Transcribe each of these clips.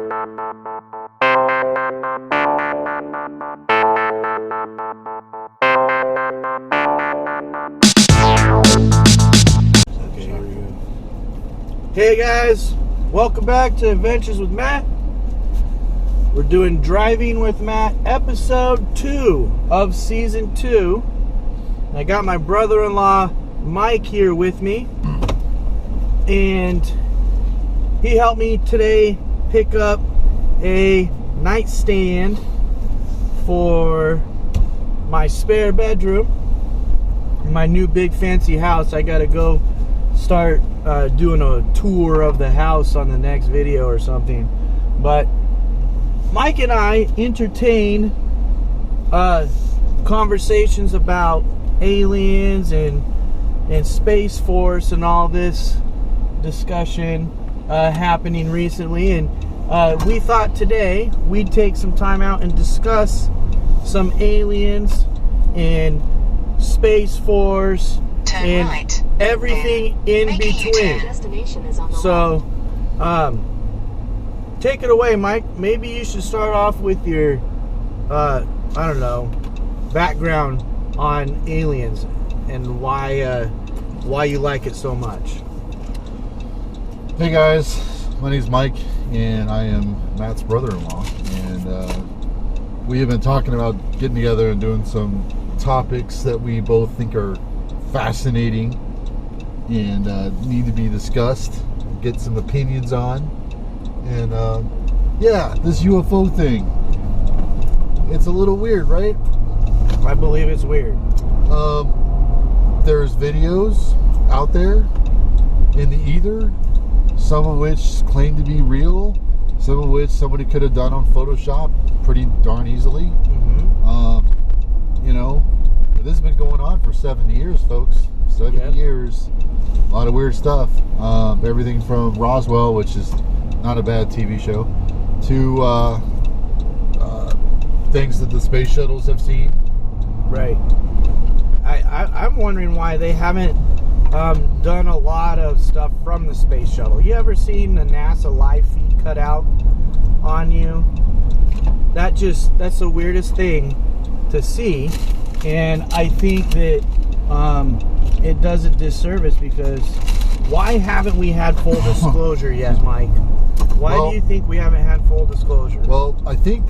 Okay, here we go. Hey guys, welcome back to Adventures with Matt. We're doing Driving with Matt, episode 2 of season 2. I got my brother-in-law Mike here with me, and he helped me today pick up a nightstand for my spare bedroom in my new big fancy house. I gotta go start doing a tour of the house on the next video or something. But Mike and I entertain conversations about aliens and Space Force and all this discussion happening recently, and we thought today we'd take some time out and discuss some aliens and Space Force and right, everything in between. So take it away, Mike. Maybe you should start off with your I don't know, background on aliens and why you like it so much. Hey guys, my name's Mike and I am Matt's brother-in-law, and we have been talking about getting together and doing some topics that we both think are fascinating and need to be discussed, get some opinions on. And yeah, this UFO thing, it's a little weird, right? I believe it's weird. There's videos out there in the ether, some of which claim to be real, some of which somebody could have done on Photoshop pretty darn easily. You know, this has been going on for 70 years, folks. 70 years. A lot of weird stuff. Everything from Roswell, which is not a bad TV show, to things that the space shuttles have seen. Right. I'm wondering why they haven't done a lot of stuff from the space shuttle. You ever seen the NASA live feed cut out on you? That's the weirdest thing to see, and I think that it does a disservice, because why haven't we had full disclosure yet, Mike? Why do you think we haven't had full disclosure? Well, I think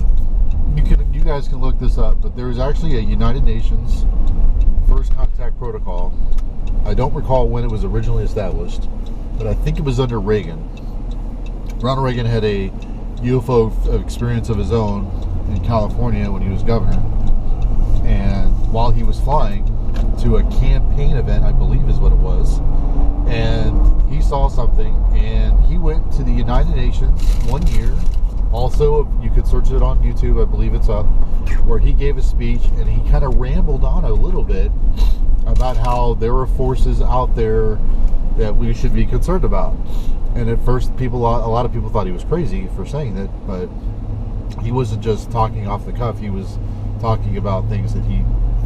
you guys can look this up, but there is actually a United Nations First Contact Protocol. I don't recall when it was originally established, but I think it was under Reagan. Ronald Reagan had a UFO experience of his own in California when he was governor, and while he was flying to a campaign event, I believe is what it was, and he saw something, and he went to the United Nations one year. Also, you could search it on YouTube, I believe it's up, where he gave a speech, and he kind of rambled on a little bit about how there were forces out there that we should be concerned about. And at first, a lot of people thought he was crazy for saying that, but he wasn't just talking off the cuff. He was talking about things that he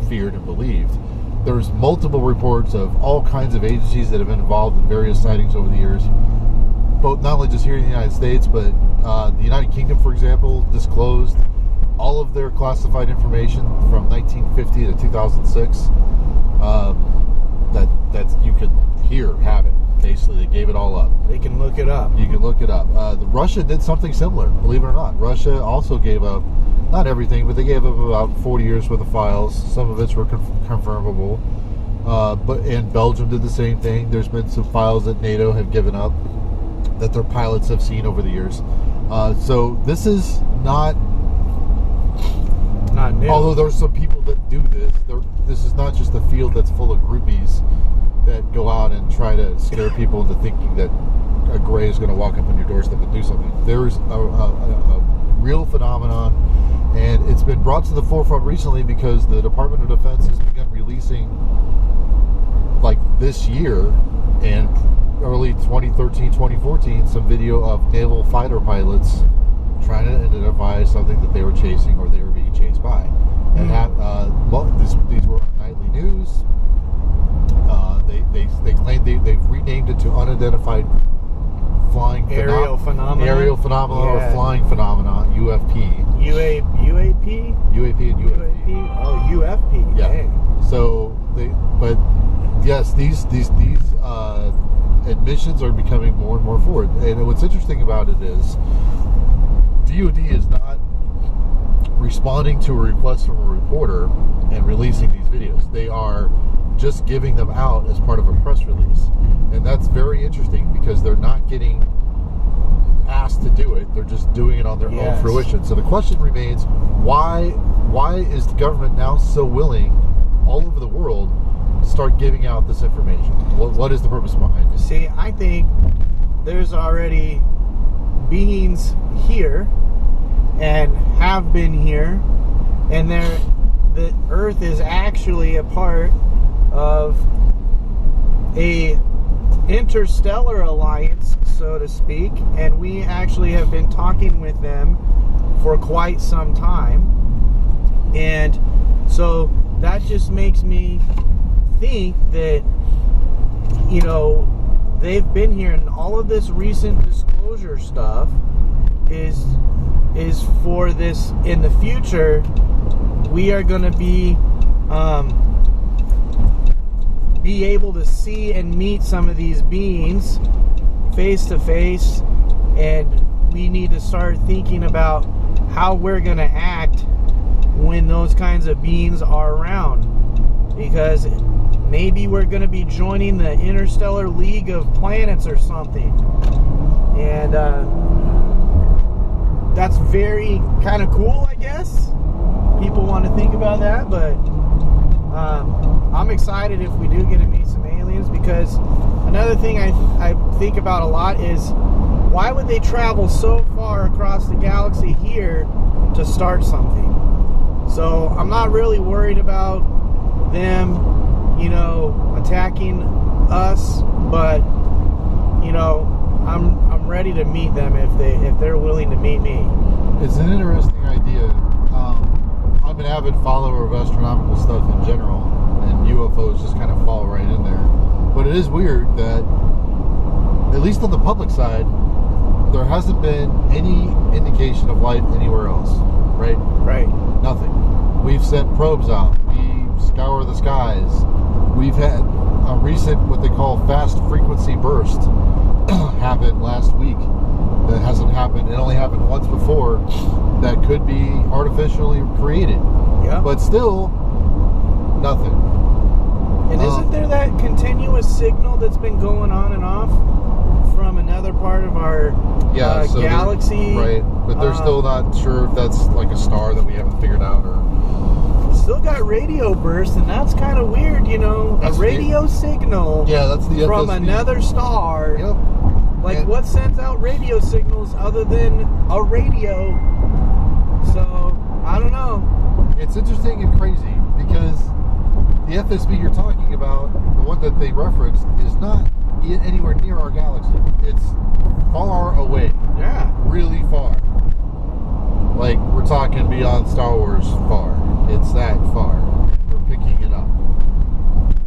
feared and believed. There's multiple reports of all kinds of agencies that have been involved in various sightings over the years, both not only just here in the United States, but the United Kingdom, for example, disclosed all of their classified information from 1950 to 2006 that you could have it. Basically, they gave it all up. They can look it up. You can look it up. Russia did something similar, believe it or not. Russia also gave up, not everything, but they gave up about 40 years worth of files. Some of which were confirmable. And Belgium did the same thing. There's been some files that NATO have given up that their pilots have seen over the years. So this is not new. Although there's some people that do this, this is not just a field that's full of groupies that go out and try to scare people into thinking that a gray is going to walk up on your doorstep and do something. There's a real phenomenon, and it's been brought to the forefront recently because the Department of Defense has begun releasing, like this year and early 2013, 2014, some video of naval fighter pilots trying to identify something that they were chasing or they were being chased by. And these were on nightly news. They claim they've renamed it to unidentified flying Aerial phenomena. Aerial phenomena Yeah. or flying phenomena, UFP. UAP? UAP and UFP. UAP? Oh, UFP. Yeah. Dang. So but yes, these admissions are becoming more and more forward. And what's interesting about it is DoD is not responding to a request from a reporter and releasing these videos. They are just giving them out as part of a press release. And that's very interesting because they're not getting asked to do it. They're just doing it on their own fruition. So the question remains, why is the government now so willing all over the world to start giving out this information? What is the purpose behind it? See, I think there's already beings here and have been here, and the Earth is actually a part of a interstellar alliance, so to speak, and we actually have been talking with them for quite some time. And so that just makes me think that, you know, they've been here, and all of this recent disclosure stuff is for this. In the future, we are going to be able to see and meet some of these beings face to face, and we need to start thinking about how we're going to act when those kinds of beings are around, because maybe we're going to be joining the Interstellar League of Planets or something, and that's very kind of cool, I guess. People want to think about that, but I'm excited if we do get to meet some aliens, because another thing I think about a lot is, why would they travel so far across the galaxy here to start something? So I'm not really worried about them, you know, attacking us, but, you know, I'm ready to meet them if they're willing to meet me. It's an interesting idea. I'm an avid follower of astronomical stuff in general, and UFOs just kind of fall right in there. But it is weird that, at least on the public side, there hasn't been any indication of life anywhere else, right? Right. Nothing. We've sent probes out. We scour the skies. We've had a recent, what they call fast frequency burst happened last week. That hasn't happened. It only happened once before. That could be artificially created. Yeah. But still, nothing. And isn't there that continuous signal that's been going on and off from another part of our so galaxy? Right. But they're still not sure if that's like a star that we haven't figured out, or still got radio bursts, and that's kind of weird, you know. That's a radio signal that's the from FSB. another star. Yep. Like, And what sends out radio signals other than a radio? So, I don't know. It's interesting and crazy because the FSB you're talking about, the one that they referenced, is not anywhere near our galaxy. It's far away. Yeah. Really far. Like, we're talking beyond Star Wars far. It's that far. We're picking it up.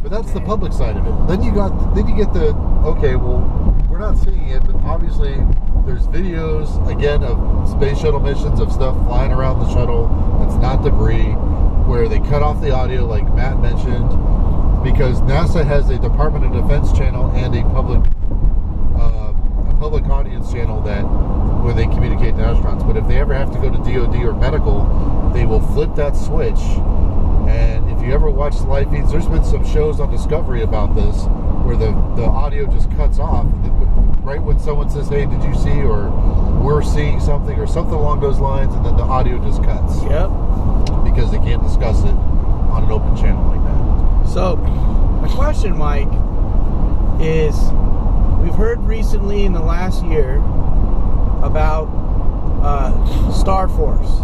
But that's the public side of it. Then you get the, okay, well, we're not seeing it, but obviously there's videos, again, of space shuttle missions, of stuff flying around the shuttle that's not debris, where they cut off the audio, like Matt mentioned, because NASA has a Department of Defense channel and a public audience channel where they communicate to astronauts. But if they ever have to go to DoD or medical, they will flip that switch. And if you ever watch the live feeds, there's been some shows on Discovery about this, where the audio just cuts off right when someone says, "Hey, did you see?" or "We're seeing something," or something along those lines, and then the audio just cuts. Yep. Because they can't discuss it on an open channel like that. So, my question, Mike, is we've heard recently in the last year about Star Force.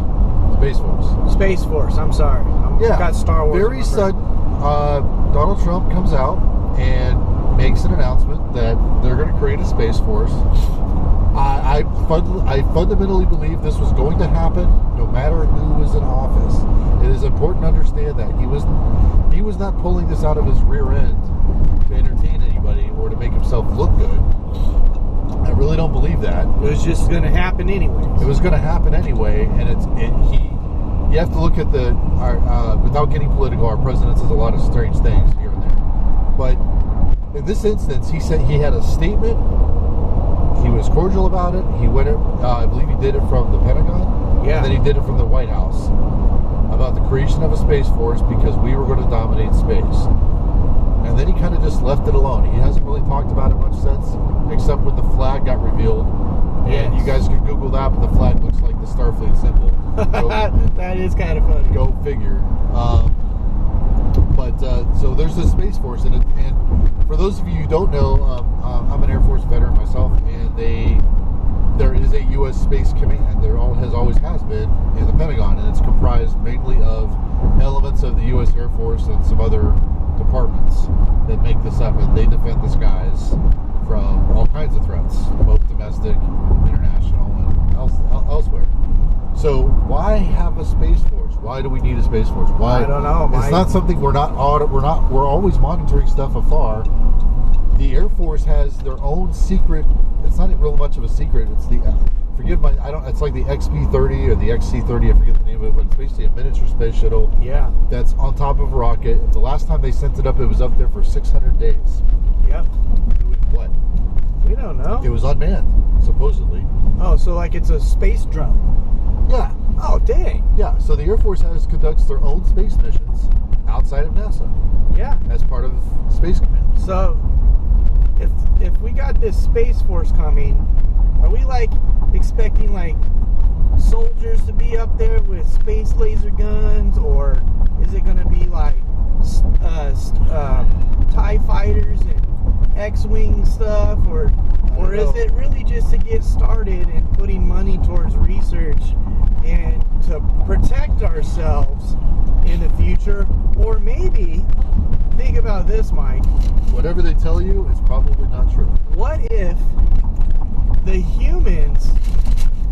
Space Force, I'm sorry. Got Star Wars. Very sudden, Donald Trump comes out and makes an announcement that they're going to create a Space Force. I fundamentally believe this was going to happen no matter who was in office. It is important to understand that he was not pulling this out of his rear end to entertain anybody or to make himself look good. I really don't believe that. It was just going to happen anyways. It was going to happen anyway, and you have to look at without getting political, our president says a lot of strange things here and there. But in this instance, he said he had a statement. He was cordial about it. He went, I believe he did it from the Pentagon. Yeah. And then he did it from the White House about the creation of a Space Force because we were going to dominate space. And then he kind of just left it alone. He hasn't really talked about it much since, except when the flag got revealed. Yes. And you guys can Google that, but the flag looks like the Starfleet symbol. That is kind of funny. Go figure. So there's the Space Force, and for those of you who don't know, I'm an Air Force veteran myself, and there is a U.S. Space Command. There always has been in the Pentagon, and it's comprised mainly of elements of the U.S. Air Force and some other departments that make this up, and they defend the skies from all kinds of threats, both domestic, international, and elsewhere. So why have a Space Force? Why do we need a Space Force? Why? I don't know. It's not something we're always monitoring stuff afar. The Air Force has their own secret. It's not real much of a secret. It's it's like the XB-30 or the XC-30. I forget the name of it, but it's basically a miniature space shuttle. Yeah. That's on top of a rocket. The last time they sent it up there for 600 days. Yep. Doing what? We don't know. It was unmanned, supposedly. Oh, so like it's a space drone. Yeah. Oh, dang. Yeah. So the Air Force conducts their own space missions outside of NASA. Yeah. As part of Space Command. So if we got this Space Force coming, are we like expecting like soldiers to be up there with space laser guns, or is it going to be like TIE fighters and X-Wing stuff, or is it really just to get started and putting money towards research and to protect ourselves in the future? Or maybe, think about this, Mike. Whatever they tell you, it's probably not true. What if the humans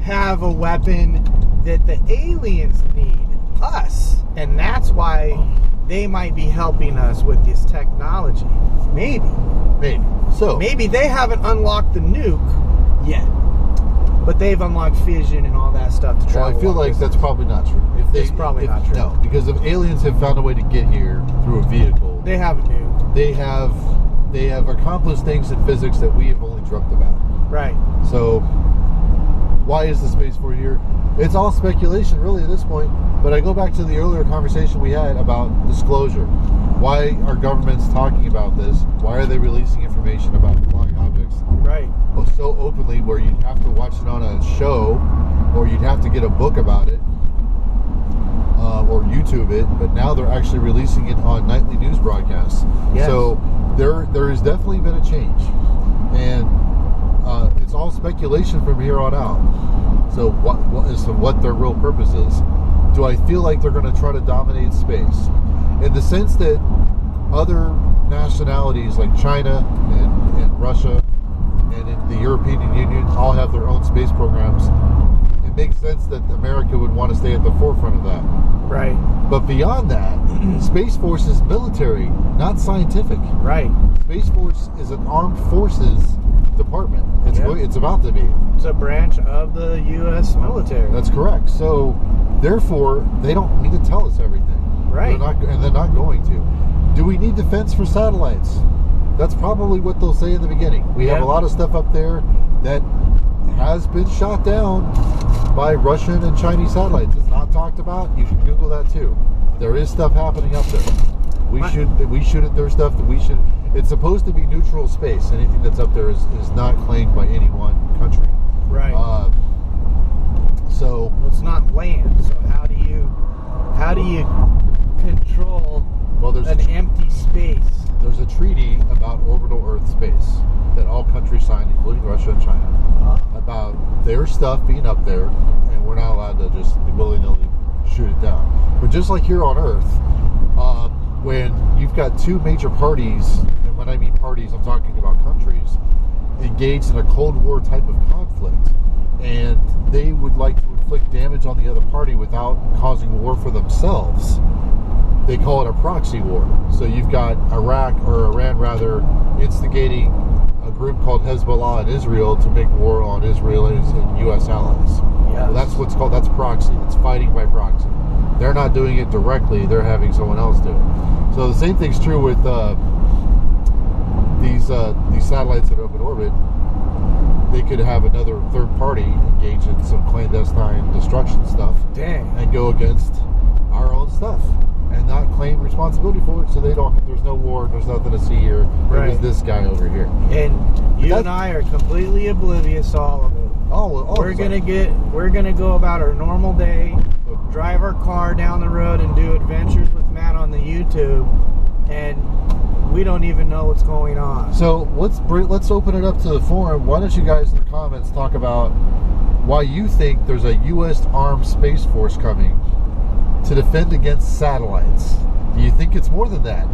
have a weapon that the aliens need? Us. And that's why they might be helping us with this technology. Maybe. So maybe they haven't unlocked the nuke yet, but they've unlocked fission and all that stuff to travel. Well, I feel like that's probably not true. It's probably not true. No, because if aliens have found a way to get here through a vehicle, They have a nuke. They have accomplished things in physics that we have only dreamt about. Right. So why is the Space Force here? It's all speculation, really, at this point. But I go back to the earlier conversation we had about disclosure. Why are governments talking about this? Why are they releasing information about flying objects? Right. So openly, where you'd have to watch it on a show, or you'd have to get a book about it, or YouTube it. But now they're actually releasing it on nightly news broadcasts. Yes. So there has definitely been a change, and it's all speculation from here on out. So what their real purpose is? Do I feel like they're going to try to dominate space? In the sense that other nationalities like China and Russia and in the European Union all have their own space programs, it makes sense that America would want to stay at the forefront of that. Right. But beyond that, Space Force is military, not scientific. Right. Space Force is an armed forces department. It's about to be. It's a branch of the U.S. military. That's correct. So, therefore, they don't need to tell us everything. Right. They're not going to. Do we need defense for satellites? That's probably what they'll say in the beginning. We have a lot of stuff up there that has been shot down by Russian and Chinese satellites. It's not talked about. You can Google that too. There is stuff happening up there. There's stuff that we should. It's supposed to be neutral space. Anything that's up there is not claimed by any one country. Right. So it's not land. So how do you control an empty space? There's a treaty about orbital Earth space that all countries signed, including Russia and China, about their stuff being up there, and we're not allowed to just willy-nilly shoot it down. But just like here on Earth, when you've got two major parties, and when I mean parties, I'm talking about countries, engaged in a Cold War type of conflict, and they would like to inflict damage on the other party without causing war for themselves, they call it a proxy war. So you've got Iraq, or Iran rather, instigating a group called Hezbollah in Israel to make war on Israelis and U.S. allies. Yes. Well, that's what's called, that's proxy. It's fighting by proxy. They're not doing it directly. They're having someone else do it. So the same thing's true with these satellites that are up in orbit. They could have another third party engage in some clandestine destruction stuff. Dang. And go against our own stuff and not claim responsibility for it. So they don't. There's no war. There's nothing to see here. Right. It was this guy over here. And you and I are completely oblivious to all of it. We're gonna go about our normal day, drive our car down the road, and do adventures with Matt on the YouTube, and we don't even know what's going on. So let's open it up to the forum. Why don't you guys in the comments talk about why you think there's a U.S. armed space force coming to defend against satellites? Do you think it's more than that?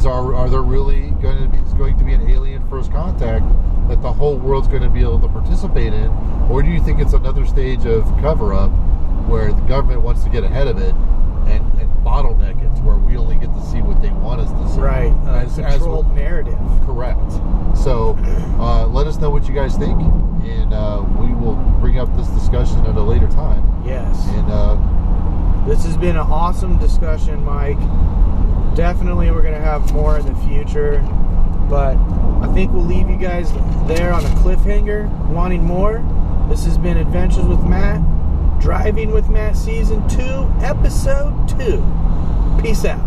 Are there really going to be an alien first contact that the whole world's going to be able to participate in, or do you think it's another stage of cover-up where the government wants to get ahead of it and bottleneck it to where we only get to see what they want us to see? Right, controlled narrative. Correct. So let us know what you guys think, and we will bring up this discussion at a later time. Yes. And this has been an awesome discussion, Mike. Definitely we're going to have more in the future, but I think we'll leave you guys there on a cliffhanger, wanting more. This has been Adventures with Matt, Driving with Matt Season 2, Episode 2. Peace out.